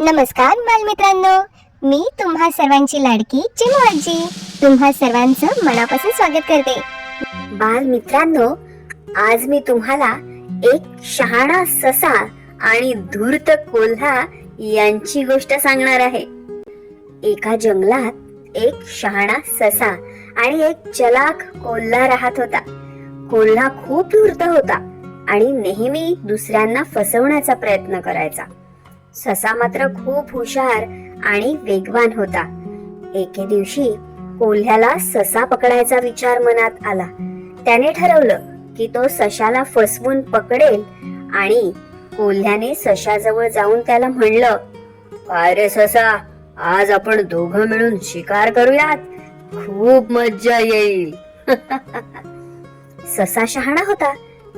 नमस्कार बालमित्रांनो, मी तुम्हा सर्वांची लाडकी चिमू आजी तुम्हा सर्वांचं मनापासून स्वागत करते। बालमित्रांनो, आज मी तुम्हाला एक शहाणा ससा आणि धूर्त कोल्हा यांची गोष्ट सांगणार आहे। एका जंगलात एक शहाणा ससा आणि एक चलाख कोल्हा राहत होता। कोल्हा खूप धूर्त होता आणि नेहमी दुसऱ्यांना फसवण्याचा प्रयत्न करायचा। ससा मात्र खूप हुशार आणि वेगवान होता। एके दिवशी कोल्ह्याला ससा पकडायचा विचार मनात आला। त्याने ठरवलं की तो सशाला फसवून पकडेल आणि कोल्ह्याने सशाजवळ जाऊन त्याला म्हणलं, "काय रे ससा, आज आपण दोघं मिळून शिकार करूयात, खूप मज्जा येईल." ससा शहाणा होता,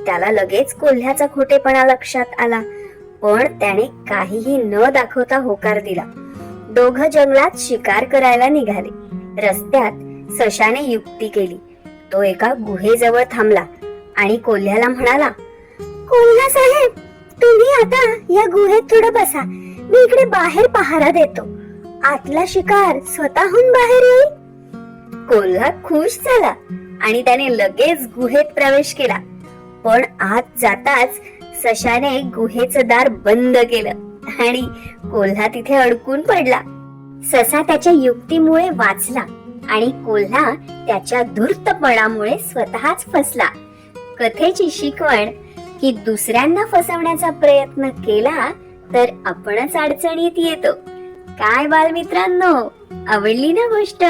त्याला लगेच कोल्ह्याचा खोटेपणा लक्षात आला, पण त्याने काहीही न दाखवता होकार दिला। दोघं जंगलात शिकार करायला निघाले। रस्त्यात सशाने युक्ती केली। तो एका गुहेजवळ थांबला आणि कोल्ह्याला म्हणाला, "कोल्हा साहेब, तुम्ही आता या गुहेत थोडं बसा, मी इकडे बाहेर पहारा देतो, आतला शिकार स्वतःहून बाहेर येईल." कोल्हा खुश झाला आणि त्याने लगेच गुहेत प्रवेश केला, पण आत जाताच सशाने गुहेचं दार बंद केलं आणि कोल्हा तिथे अडकून पडला। ससा त्याच्या युक्तीमुळे वाचला आणि कोल्हा त्याच्या धूर्तपणामुळे स्वतःच फसला। कथेची शिकवण की दुसऱ्यांना फसवण्याचा प्रयत्न केला तर आपणच अडचणीत येतो। काय बालमित्रांनो, आवडली ना गोष्ट?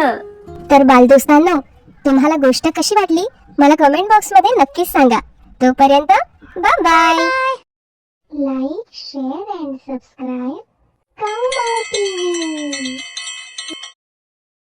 तर बालदोस्तांनो, तुम्हाला गोष्ट कशी वाटली मला कमेंट बॉक्स मध्ये नक्कीच सांगा। तोपर्यंत bye bye. Like, share and subscribe